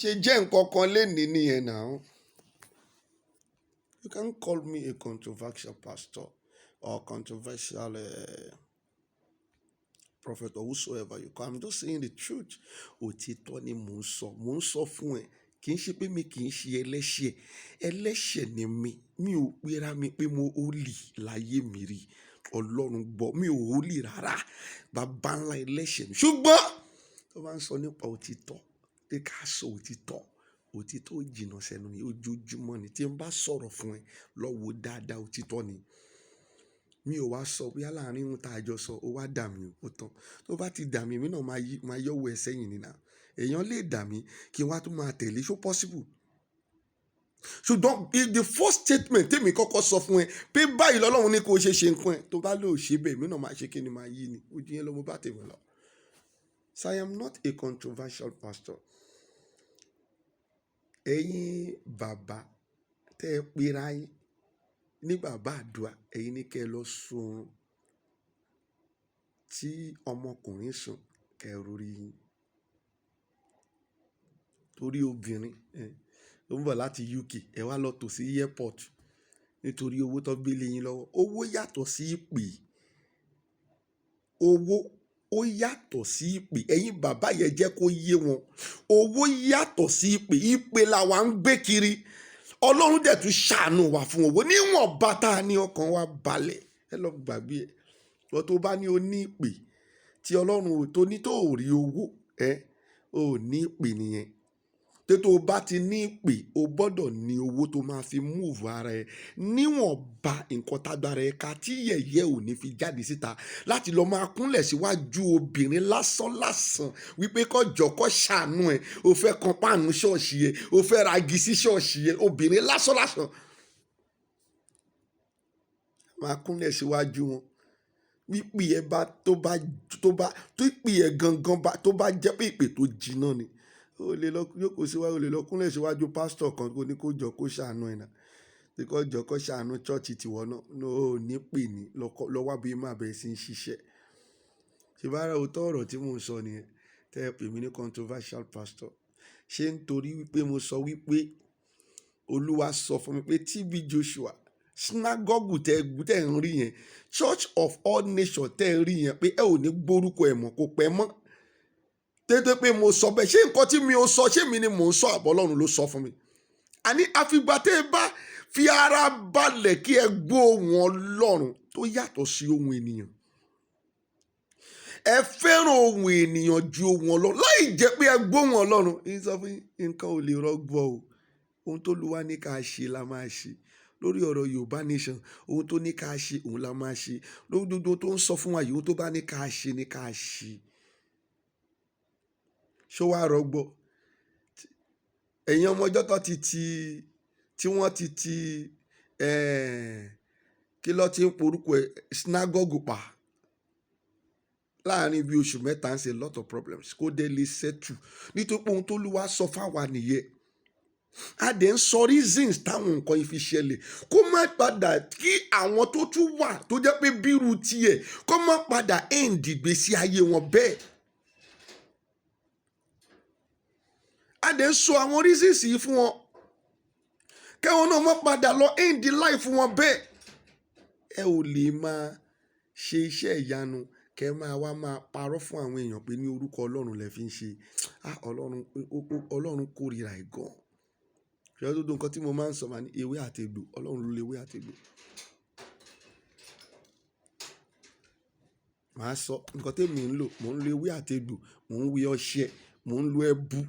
ṣe jẹ́ nǹkan kan lénìí nìyẹn náà. You can't call me a controversial pastor or controversial prophet or whosoever you call. I'm just saying the truth. Òtítọ́ ni mò ń sọ fún ẹ. Kì í ṣe pé mi kì í ṣe ẹlẹ́ṣẹ̀. Ẹlẹ́ṣẹ̀ ni mi ò pera mi pé mo holy láyé mi rí. Ọlọ́run gbọ́, mi ò holy rárá. Bàbá ńlá ẹlẹ́ṣẹ̀ mi. Ṣùgbọ́n tó bá ń sọ nípa òtítọ́, pé ká sọ òtítọ́. Òtítọ́ ò jìnnà sẹ́nu mi, ojoojúmọ́ ni. Tí n bá sọ̀rọ̀ fún ẹ, lọ wo dáadáa, òtítọ́ ni. Mi ò wá sọ bí láàrin ohun tá a jọ sọ, ó wá dà mí ó tán. Tó bá ti dà mí, èmi náà máa yọ̀wọ̀ ẹ sẹ́yìn nínà. Èèyàn lè dà mí kí n wá tún máa tẹ̀lé, ṣó possible? Ṣùgbọ́n the first statement tèmi kọ́kọ́ sọ fún ẹ pé báyìí lọ́lọ́run ní kó o ṣe nǹkan ẹ, tó bá lò ṣe bẹ́ẹ̀, èmi náà máa ṣe kí ni máa yí ni. Ojú yẹn ló mo bá tèmi lọ. So I am not a controversial pastor. Ẹ̀yin bàbá tẹ́ ẹ pera yín ní bàbá àdúrà, ẹ̀yin ní kẹ́ ẹ lọ sùn tí ọmọkùnrin sùn kẹ́ ẹ rórí yín. Torí obìnrin ó ń bọ̀ láti UK, ẹ wá lọ tò sí airport nítorí owó tó gbé lé yín lọ́wọ́. Owó yàtọ̀ sí ìpè. Owó ó yàtọ̀ sí ìpè. Ẹ̀yin bàbá yẹn jẹ́ kó yé wọn. Owó yàtọ̀ sí ìpè. Ìpè làwa ń gbé kiri. Ọlọ́run dẹ̀ tún ṣàánú wa fún owó. Níwọ̀n bàtà ni ọkàn wa balẹ̀. Ẹ lọ gbàgbé ẹ. Wọ́n tó bá ní o ní ìpè tí Ọlọ́run tó ní tó rí owó, ò ní ìpè nìyẹn. Tó bá ti ní ìpè, o gbọ́dọ̀ ní owó tó máa fi move ara ẹ. Níwọ̀n bá nǹkan tágbára ẹ ká tí yẹ̀yẹ́ ò ní fi jáde síta láti lọ máa kúnlẹ̀ síwájú obìnrin lásán wípé kọjọ kó ṣàánú ẹ. O fẹ́ kan páànù ṣọ́ọ̀ṣì ẹ, o fẹ́ ra igi sí ṣọ́ọ̀ṣì ẹ, obìnrin lásán. Máa kúnlẹ̀ síwájú wọn. Ìpè ẹ bá tó ìpè ẹ gangan bá tó bá jẹ́ pé ìpè tó jiná ni. O lè lọ jókòó síwájú, o lè lọ kúnlẹ̀ síwájú pásítọ̀ kan kó ní kó jọ kó ṣàánú ẹ̀ náà. Tí kò jọ kó ṣàánú chọ́ọ̀chì tiwọn náà. No, ò ní pè ní lọ́wọ́ bí máa bẹ̀rẹ̀ sí ń ṣiṣẹ́. Ṣé bá ra òótọ́ ọ̀rọ̀ tí mò ń sọ nìyẹn? Tẹ́ ẹ pè mí ní controversial pastor. Ṣé nítorí wípé mo sọ wípé Olúwa sọ fún mi pé TB Joshua, synagogue tẹ́ ń rí yẹn, Church of All Nations tẹ́ ń rí yẹn, pé ẹ ò ní gbórúkọ ẹ̀ mọ́ kó pẹ́ mọ́. Tẹ́tẹ́ pé mo sọ bẹ́ẹ̀, ṣé nǹkan tí mi ò sọ, ṣé mi ni mò ń sọ àbọ̀ Ọlọ́run ló sọ fún mi? Àní àfìgbà tẹ́ ẹ bá fi ara balẹ̀ kí ẹ gbọ́ ohùn Ọlọ́run tó yàtọ̀ sí ohùn ènìyàn. Ẹ fẹ́ràn ohùn ènìyàn ju ohùn Ọlọ́run láì jẹ́ pé ẹ gbọ́ ohùn Ọlọ́run. Ẹ sọ fún nǹkan ò lè rọgbọ o. Ohun tó Olúwa ní ká ṣe la máa ṣe. Lórí ọ̀rọ̀ Yorùbá nation, ohun tó ní ká ṣe òun la máa ṣe. Lórí gbogbo tó ń sọ fún wa yìí, ohun tó bá ní ká ṣe ni ká ṣe. Ṣó wá rọgbọ? Ẹ̀yin ọmọ ọjọ́ tó tí wọ́n ti kí ló ti ń porúkọ ẹ̀ synagogue pa láàrin bí oṣù mẹ́ta ń ṣe lot of problems kó dé lè settle nítorí pé ohun tó Olúwa sọ fáwa nìyẹn. A dẹ̀ ń sọ reasons táwọn nǹkan yìí fi ṣẹlẹ̀ kó má padà kí àwọn tó tún wà tó jẹ́ pé bírú tiẹ̀ kó má padà end ìgbésí ayé wọn bẹ́ẹ̀. A dẹ̀ ń sọ àwọn reasons yìí fún wọn kẹ́wọn náà má padà lọ end life wọn bẹ́ẹ̀. Ẹ ò lè máa ṣe iṣẹ́ ìyanu kẹ́ máa parọ́ fún àwọn èèyàn pé ní orúkọ Ọlọ́run lẹ fi ń ṣe. Ọlọ́run kórìíra ẹ̀ gan. Ṣé tó nǹkan tí mo máa ń sọ máa ní ewé àti egbò, Ọlọ́run ló lè ewé àti egbò. Màá sọ nǹkan tí mi ń lò, mò ń lo ewé àti egbò, mò ń wé ọṣẹ, mò ń lo ẹbu.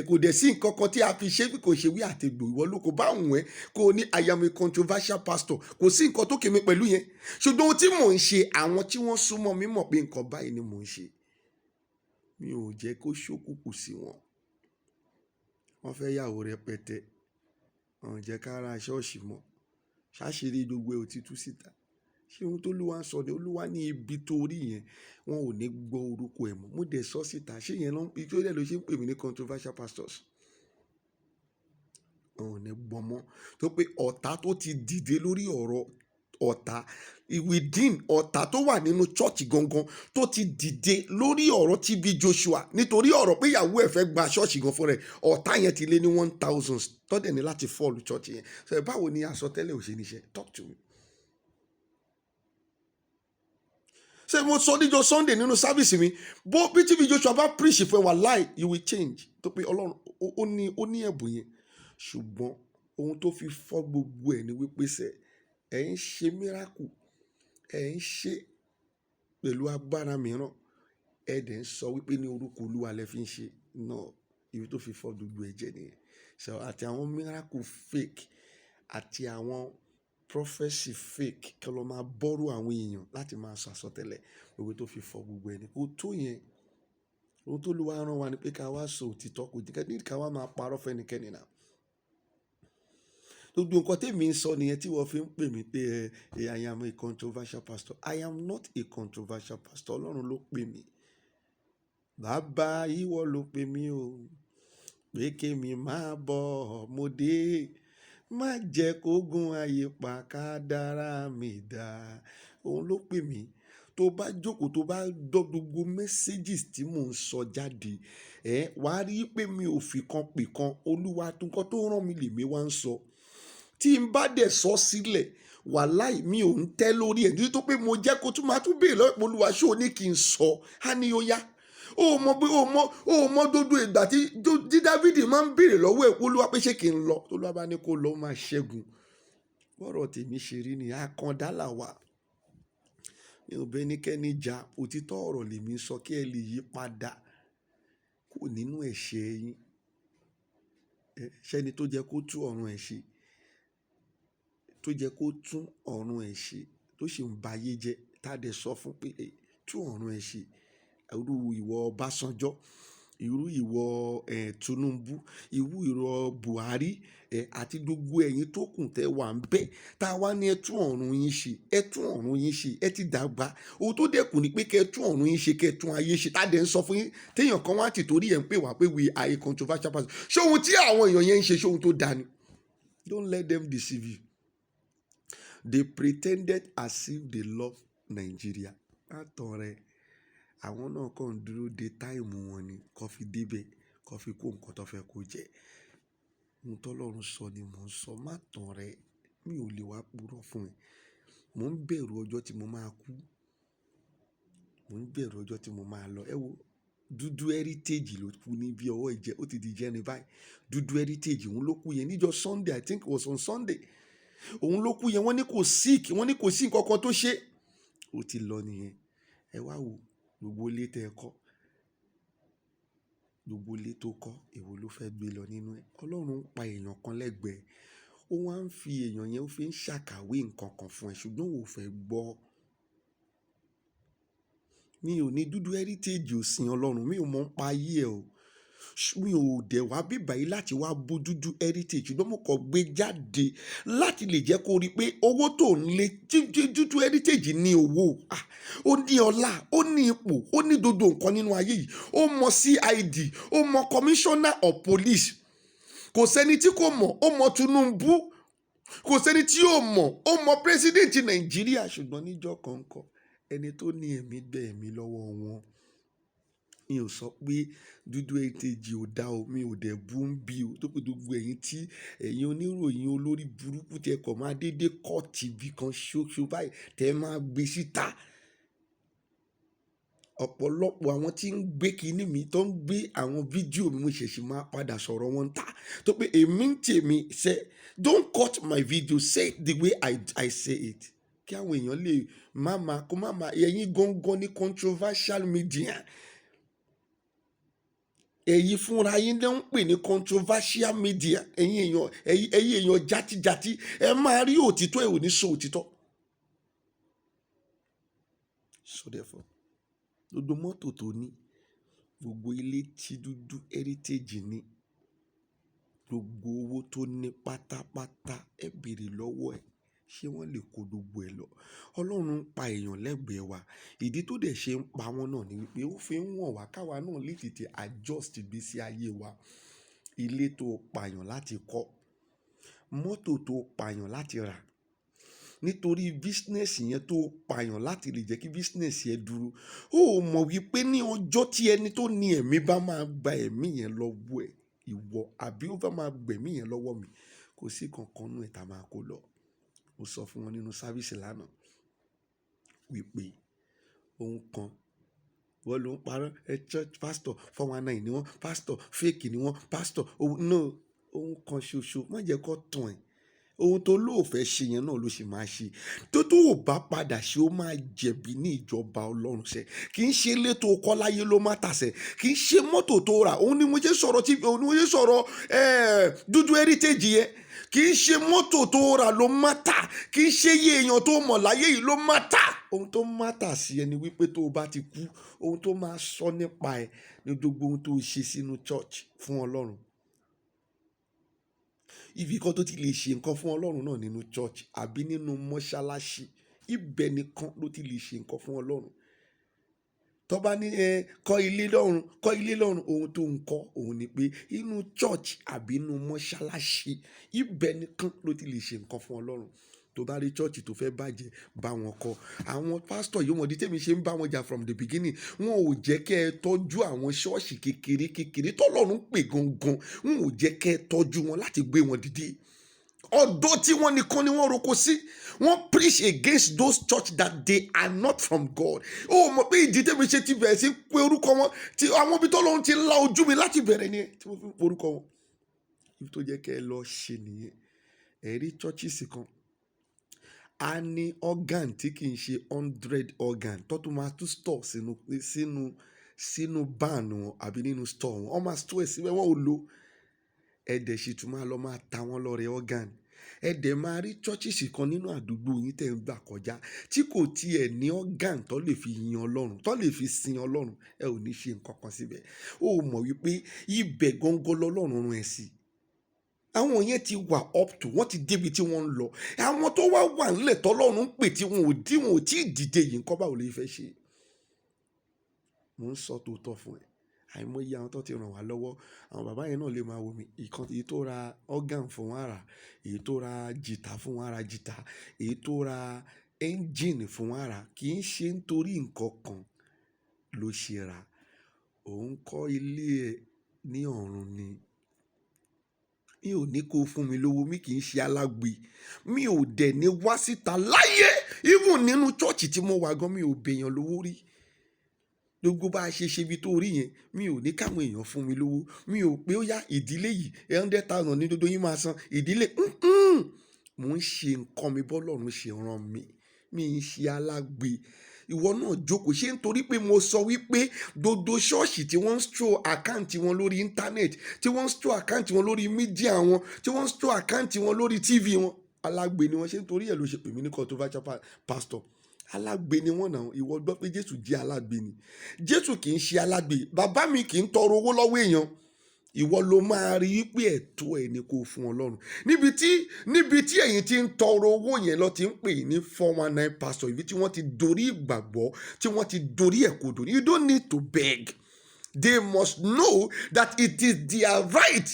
Kò dẹ̀ sí nǹkan kan tí a fi ṣe bí kò ṣe wí àti egbò. Ìwọ ló kò bá wùn ẹ́ kó o ní I am a controversial pastor. Kò sí nǹkan tó kèmí pẹ̀lú yẹn. Ṣùgbọ́n ohun tí mò ń ṣe, àwọn tí wọ́n súnmọ́ mi mọ̀ pé nǹkan báyìí ni mò ń ṣe. Mi ò jẹ́ kó ṣókùnkùn sí wọn. Wọ́n fẹ́ yàwó rẹpẹtẹ. Wọ́n ò jẹ́ ká ra ṣọ́ọ̀ṣì mọ́. Ṣáṣírí gbogbo ẹ̀ ò ti tú síta. Ṣé ohun tó Olúwa ń sọ ni? Olúwa ní ibi tó rí yẹn wọn ò ní gbọ́ orúkọ ẹ̀ mọ́. Mo dẹ̀ sọ síta. Ṣé yẹn ló ṣe ń pè mí ní controversial pastors? Wọn ò ní gbọ́ mọ́. Tó pé ọ̀tá tó ti dìde lórí ọ̀rọ̀ ọ̀tá within ọ̀tá tó wà nínú church gangan tó ti dìde lórí ọ̀rọ̀ TB Joshua nítorí ọ̀rọ̀ pé ìyàwó ẹ̀ fẹ́ gba church gan fún rẹ̀, ọ̀tá yẹn ti lé ní 1000 tọ́dẹ̀ ní láti fọ́ọ̀lù church yẹn. So báwo ni àsọtẹ́lẹ̀ ò ṣe níṣẹ́? Talk to me. Ṣé mo sọ níjọ́ Sunday nínú sáfìsì mi, bó bí TB Joshua bá preach fún ẹ wà láì, you will change. Tó pé Ọlọ́run ó ní ẹ̀bùn yẹn, ṣùgbọ́n ohun tó fi fọ́ gbogbo ẹ̀ ni wípé sẹ́ ẹ̀ ń ṣe miracle, ẹ̀ ń ṣe pẹ̀lú agbára mìíràn, ẹ̀ dẹ̀ ń sọ wípé ní orúkọ Olúwa lẹ fi ń ṣe. No, ibi tó fi fọ́ gbogbo ẹ̀ jẹ́ nìyẹn. So àti àwọn miracle fake àti àwọn prophecy fake kí ló máa bọ́rù àwọn èèyàn láti máa sọ àsọtẹ́lẹ̀, gbogbo tó fi fọ́ gbogbo ẹ̀ ni kò tó yẹn. Ohun tó Olúwa rán wa ni pé ká wá sọ òtítọ́, kò díkẹ́ ní ká wá máa parọ́ fẹ́nikẹ́ni náà. Gbogbo nǹkan tèmi ń sọ nìyẹn tí wọ́n fi ń pè mí pé I am a controversial pastor. I am not a controversial pastor. Ọlọ́run ló pè mí. Bàbá ìwọ ló pè mí o, pé kémi máa bọ̀ mo dé, má jẹ́ kógun ayé pa kádàrá mi dà. Òun ló pè mí. Tó bá jókòó, tó bá gbọ́ gbogbo messages tí mò ń sọ jáde, wàá rí pé mi ò fi kan pè kan. Olúwa nǹkan tó rán mi lèmi wá ń sọ. Tí n bá dẹ̀ sọ sílẹ̀, wàláì mi ò ń tẹ́ lórí ẹ̀ nítorí tó pé mo jẹ́ kó tún máa tún béèrè lọ́wọ́ Olúwa ṣé o ní kí n sọ? Á ní ó yá. Ó mọ gbogbo ìgbà tí Dávìdì máa ń béèrè lọ́wọ́ ẹ̀ Olúwa pé ṣé kí n lọ? Olúwa bá ní kó lọ, máa ṣẹ́gun. Bọ́rọ̀ tèmi ṣe rí ni àkàndá là wà. Mi ò bẹ́ ẹnikẹ́ni jà, òtítọ́ ọ̀rọ̀ lèmi sọ kí ẹ lè yí padà kúrò nínú ẹ̀ṣẹ̀ yín. Ṣẹ́ni tó jẹ́ kó tú ọ̀run ẹ̀ ṣe, tó jẹ́ kó tún ọ̀run ẹ̀ ṣe, tó sì ń ba ayé jẹ́, tá dẹ̀ sọ fún pé tú ọ̀run ẹ̀ ṣe. Irú ìwọ Ọbásanjọ́, irú ìwọ Tinubu, irú ìwọ Buhari àti gbogbo ẹ̀yin tó kù tẹ́ wà ń bẹ̀, tá wá ní ẹ tú ọ̀run yín ṣe, ẹ tú ọ̀run yín ṣe, ẹ ti dàgbà. Ohun tó dẹ̀kù ni pé kẹ́ tú ọ̀run yín ṣe, kẹ́ tún ayé ṣe. Tá dẹ̀ ń sọ fún yín, téèyàn kan wá ti torí ẹ̀ ń pè wá pé we are a controversial person. Ṣé ohun tí àwọn èèyàn yẹn ń ṣe, ṣé ohun tó dáa ni? Don't let them deceive you. They pretended as if they love Nigeria. Látọ̀ rẹ̀, àwọn náà kàn ń dúró de táìmù wọn ni, kó fi débẹ̀, kó fi kó nǹkan tó fẹ́ kó jẹ. Ohun tọ́lọ́run sọ ni mò ń sọ. Má tàn rẹ̀, mi ò lè wá purọ́ fún ẹ. Mò ń bẹ̀rù ọjọ́ tí mo máa kú. Mò ń bẹ̀rù ọjọ́ tí mo máa lọ. Ẹ wo, Dúdú Heritage ló kú ní bí ọwọ́ ìjẹ́, ó ti di jẹ́ni báyìí. Dúdú Heritage òun ló kú yẹn níjọ́ Sunday, I think it was on Sunday. Òun ló kú yẹn, wọ́n ní kò sick, wọ́n ní kò sí nǹkan kan tó ṣe. Ó ti lọ nìyẹn. Ẹ wá wo gbogbo ilé tẹ́ ẹ kọ́, gbogbo ilé tó kọ́, èwo ló fẹ́ gbé lọ nínú ẹ̀? Ọlọ́run ń pa èèyàn kan lẹ́gbẹ̀ẹ́. Ó wá ń fi èèyàn yẹn, ó fi ń ṣàkàwé nǹkan kan fún ẹ, ṣùgbọ́n ò fẹ́ gbọ́. Mi ò ní Dúdú Heritage ò sin Ọlọ́run, mi ò mọ̀ ń pa ayé ẹ o. Mi ò dẹ̀ wá bíbà yìí láti wá bú Dúdú Heritage, ṣùgbọ́n mo kàn gbé jáde láti lè jẹ́ kó rí pé owó tó ń lé, Dúdú Heritage ní owó, ó ní ọlá, ó ní ipò, ó ní gbogbo nǹkan nínú ayé yìí. Ó mọ CID, ó mọ Commissioner of Police. Kò sẹ́ni tí kò mọ̀, ó mọ Tinubu. Kò sẹ́ni tí ò mọ̀, ó mọ President Nàìjíríà. Ṣùgbọ́n níjọ́ kan kọ́, ẹni tó ní ẹ̀mí gbẹ ẹ̀mí lọ́wọ́ wọn. Mi ò sọ pé Dúdú Heritage ò dá o, mi ò dẹ̀ bú ń bí o. Tó pé gbogbo ẹ̀yin tí ẹ̀yin oníròyìn olórí burúkú tẹ́ kọ̀ máa dédé kọ́ọ̀tì bí kan ṣoṣo báyìí tẹ́ máa gbé síta. Ọ̀pọ̀lọpọ̀ àwọn tí ń gbé kinní mi, tó ń gbé àwọn fídíò mi, mo ṣẹ̀ṣẹ̀ máa padà sọ̀rọ̀ wọn ta. Tó pé èmi ń tèmi ṣe, don't cut my video, say it the way I say it. Kí àwọn èèyàn lè kó má máa, ẹ̀yin gangan ní controversial media. Ẹ̀yin fúnra yín ló ń pè ní controversial media. Ẹ̀yin èèyàn játíjátí, ẹ máa rí òtítọ́, ẹ ò ní sọ òtítọ́. So therefore, gbogbo mọ́tò tó ní, gbogbo ilé tí Dúdú Heritage ní, gbogbo owó tó ní pátápátá, ẹ béèrè lọ́wọ́ ẹ̀, ṣé wọ́n lè kó gbogbo ẹ̀ lọ? Ọlọ́run ń pa èèyàn lẹ́gbẹ̀ẹ́ wa. Ìdí tó dẹ̀ ṣe ń pa wọ́n náà ni wípé ó fi ń wọ̀n wá káwa náà lè tètè adjust ìgbésí ayé wa. Ilé tó pààyàn láti kọ́, mọ́tò tó pààyàn láti rà, nítorí bísínẹ́sì yẹn tó pààyàn láti lè jẹ́ kí bísínẹ́sì yẹn dúró. Ó mọ̀ wípé ní ọjọ́ tí ẹni tó ní ẹ̀mí bá máa gba ẹ̀mí yẹn lọ́wọ́ ẹ̀, ìwọ àbí ó bá máa gbẹ̀mí yẹn lọ́wọ́ mi, kò sí kankan nú ẹ̀ tá máa kó lọ. Mo sọ fún wọn nínú sáfíìsì lánàá wípé ohun kan wọ́n ló ń parọ́, church pastor 419 ni wọ́n, pastor fake ni wọ́n, pastor no, ohun kan ṣoṣo má jẹ́ kó tàn ẹ́. Ohun tó lóòfẹ́ ṣe yẹn náà ló ṣe máa ṣe. Tó ò bá padà ṣe ó máa jẹ̀bi ní ìjọba Ọlọ́run ṣe. Kì í ṣe ilé tó kọ́ láyé ló má tàsẹ̀. Kì í ṣe mọ́tò tó rà. Òun ni mo ṣe sọ̀rọ̀ dúdú heritage yẹn. Kì í ṣe mọ́tò tó rà ló má tà. Kì í ṣe iye èèyàn tó mọ̀ láyé yìí ló má tà. Ohun tó má tà sí ẹni wípé tó o bá ti kú, ohun tó máa sọ nípa ẹ ní gbogbo ohun tó ṣe sínú church fún Ọlọ́run. Ibi kan tó ti lè ṣe nǹkan fún Ọlọ́run náà nínú church àbí nínú mọ́ṣáláṣí, ibẹ̀ nìkan ló ti lè ṣe nǹkan fún Ọlọ́run. Tó bá ní kọ́ ilé lọ́run, ohun tó ń kọ́ òun ni pé inú church àbí inú mọ́ṣáláṣí, ibẹ̀ nìkan ló ti lè ṣe nǹkan fún Ọlọ́run. Tó bá rí church tó fẹ́ bàjẹ́, bá wọn kọ́. Àwọn pastor yóò mọ̀ dí tèmi ṣe ń bá wọn jà from the beginning. Wọn ò jẹ́ kẹ́ ẹ tọ́jú àwọn ṣọ́ọ̀ṣì kékeré tọ́lọ́run pè gangan. Wọn ò jẹ́ kẹ́ ẹ tọ́jú wọn láti gbé wọn dìde. Ọ̀dọ̀ tí wọ́n nìkan ni wọ́n roko sí. Wọ́n preach against those church that they are not from God. Ó mọ̀ pé ìdí tèmi ṣe ti bẹ̀rẹ̀ sí pé orúkọ wọn, tí àwọn ibi tọ́lọ́run ti la ojú mi láti bẹ̀rẹ̀ nìyẹn tí mo fi ń orúkọ wọn. Ibi tó jẹ́ kẹ́ ẹ lọ ṣe nìyẹn. Ẹ̀rí churches kan a ní organ tí kì í ṣe 100 organ tó tún máa tún store sínú barn wọn àbí nínú store wọn. Wọ́n máa store síbẹ̀, wọ́n ò lò. Ẹ̀dẹ̀ sì tún máa lọ máa ta wọ́n lọ́rẹ organ. Ẹ̀dẹ̀ máa rí churches kan nínú àdúgbò yín tẹ̀ ń gbà kọjá tí kò tiẹ̀ ní organ tó lè fi yin Ọlọ́run, tó lè fi sin Ọlọ́run. Ẹ ò ní ṣe nǹkan kan síbẹ̀. Ó mọ̀ wípé ibẹ̀ gangan lọ́lọ́run rán ẹ sí. Àwọn yẹn ti wà up to, wọ́n ti débi tí wọ́n ń lọ. Àwọn tó wà nílẹ̀ tọ́lọ́run ń pè tí wọn ò tí ì dìde yìí, nǹkan báwo lè fẹ́ ṣe. Mo ń sọ tòótọ́ fún ẹ. Àìmọye àwọn tó ti ràn wá lọ́wọ́. Àwọn bàbá yẹn náà lè máa wo mi. Èyí tó ra organ fún wọn rà, èyí tó ra jìtá fún wọn ra jìtá, èyí tó ra engine fún wọn rà. Kì í ṣe nítorí nǹkan kan ló ṣe rà. Òun kọ́ ilé ẹ̀ ní ọ̀run ni. Mi ò ní kó fún mi lówó, mi kì í ṣe alágbe. Mi ò dẹ̀ ní wá síta láyé. Even nínú church tí mo wà gan, mi ò bèèyàn lówó rí. Gbogbo bá a ṣe ibi tó rí yẹn, mi ò ní káwọn èèyàn fún mi lówó. Mi ò pé ó yá ìdílé yìí 100,000 ní gbogbo yín máa san. Ìdílé mo ń ṣe nǹkan mi bọ́lọ́run ṣe rán mi. Mi ń ṣe alágbe. Ìwọ náà jókòó. Ṣé nítorí pé mo sọ wípé gbogbo ṣọ́ọ̀ṣì tí wọ́n ń store àkáǹtì wọn lórí íńtánẹ́ẹ̀tì, tí wọ́n ń store àkáǹtì wọn lórí mídíà wọn, tí wọ́n ń store àkáǹtì wọn lórí TV wọn, alágbe ni wọ́n. Ṣé nítorí ẹ̀ ló ṣe pè mí ní controversial pastor? Alágbe ni wọ́n náà. Ìwọ gbọ́ pé Jésù jẹ́ alágbe ni. Jésù kì í ṣe alágbe. Bàbá mi kì í tọrọ owó lọ́wọ́ èèyàn. Ìwọ ló máa rí pé ẹ̀tọ́ ẹ̀ ni kò fún Ọlọ́run. Níbi tí ẹ̀yin ti ń tọrọ owó yẹn lọ ti ń pè ní 419 pastor, ibi tí wọ́n ti dorí ìgbàgbọ́, tí wọ́n ti dorí ẹ̀kọ́dọ̀. You don't need to beg. They must know that it is their right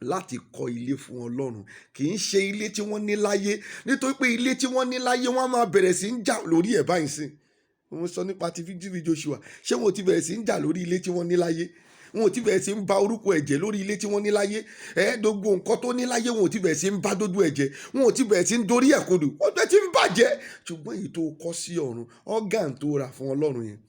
láti kọ́ ilé fún Ọlọ́run. Kì í ṣe ilé tí wọ́n ní láyé. Nítorí pé ilé tí wọ́n ní láyé wọ́n máa bẹ̀rẹ̀ sí ń jà lórí ẹ̀ báyìí sí. Wọ́n sọ nípa ti fídíò Joshua. Ṣé wọn ò ti bẹ̀rẹ̀ sí ń jà lórí ilé tí wọ́n ní láyé? Wọn ò ti bẹ̀rẹ̀ sí ń ba orúkọ ẹ̀jẹ̀ lórí ilé tí wọ́n ní láyé. Gbogbo nǹkan tó ní láyé wọn ò ti bẹ̀rẹ̀ sí ń bá dójú ẹ̀jẹ̀. Wọn ò ti bẹ̀rẹ̀ sí ń dorí ẹ̀kodò. Wọ́n bẹ̀rẹ̀ sí ń bàjẹ́. Ṣùgbọ́n èyí tó kọ́ sí ọ̀run, organ tó rà fún Ọlọ́run yẹn,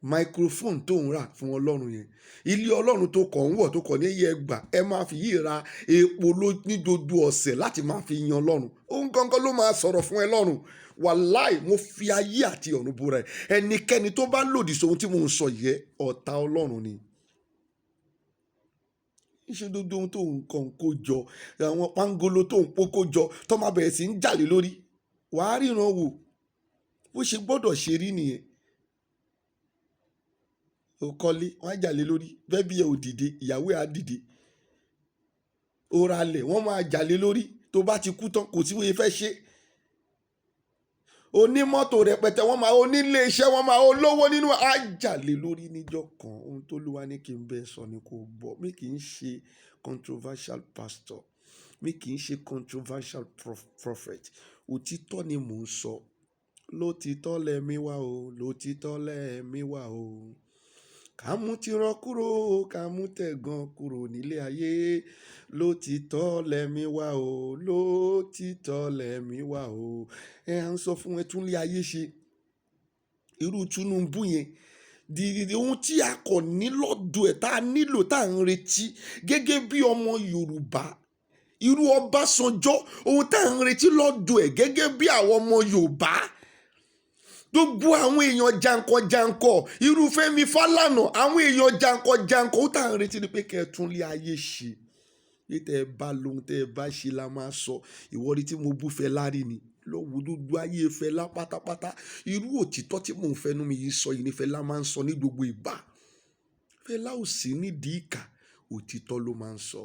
microphone tó ń rà fún Ọlọ́run yẹn, ilé Ọlọ́run tó kọ̀ ń wọ̀ tó kọ̀ ní iye ẹgbà, ẹ máa fi yí ra epo ní gbogbo ọ̀sẹ̀ láti máa fi yan Ọlọ́run. Ohun gangan ló máa sọ̀rọ̀ fún ẹ lọ́run. Wàláì, mo fi ayé àti ọ̀run búra ẹ̀. Ẹnikẹ́ni tó bá lòdì sóhun tí mo ń sọ yẹ, ọ̀tá Ọlọ́run ni. Iṣẹ́ gbogbo ohun tó ń kàn kó jọ, àwọn pangolo tó ń kó jọ, tó máa bẹ̀rẹ̀ sí ń jàlé lórí. Wàá ríran wò. Bó ṣe gbọ́dọ̀ ṣe rí nìyẹn. O kọ́lé, wọ́n á jàlé lórí. Bẹ́ẹ̀ bí ẹ ò dìde, ìyàwó ẹ á dìde. O ra lẹ̀, wọ́n máa jàlé lórí. Tó bá ti kú tán, kò sí wọ́n fẹ́ ṣe. Onímọ́tò rẹpẹtẹ, onílé iṣẹ́, olówó nínú àjàlé lórí níjọ́ kan. Ohun tó Olúwa ní kí n bẹ́ẹ̀ sọ ni kò gbọ́. Mi kì í ṣe controversial pastor. Mi kì í ṣe controversial prophet. òtítọ́ ni mò ń sọ. Lótìtọ́ lẹ̀mí wà o, lótìtọ́ lẹ̀mí wà o. Ká mú tirọ́ kúrò, ká mú tẹ̀gàn kúrò nílé ayé. Lótìtọ́ lẹ̀mí wà o, lótìtọ́ lẹ̀mí wà o. À ń sọ fún ẹ tún lé ayé ṣe. Irú Tinubu yẹn, ohun tí a kò ní lọ́dọ̀ ẹ̀, tá a nílò, tá a ń retí gẹ́gẹ́ bí ọmọ Yorùbá. Irú Ọbásanjọ́, ohun tá a ń retí lọ́dọ̀ ẹ̀ gẹ́gẹ́ bí àwọn ọmọ Yorùbá. Gbogbo àwọn èèyàn jankan-jankan, irú Fẹ́mi Fálànà, àwọn èèyàn jankan-jankan, ó tá à ń retí ni pé kẹ́ ẹ tún lé ayé ṣe. Bí tẹ́ ẹ bá lóhun tẹ́ ẹ bá ṣe la máa sọ. Ìwọ rí tí mo bú Fẹlá rí ni. Lọ́wọ́ gbogbo ayé Fẹlá pátápátá. Irú òtítọ́ tí mò ń fẹnu mi yìí sọ yìí ni Fẹlá máa ń sọ ní gbogbo ìgbà. Fẹlá ò sí nídìí ìkà, òtítọ́ ló máa ń sọ.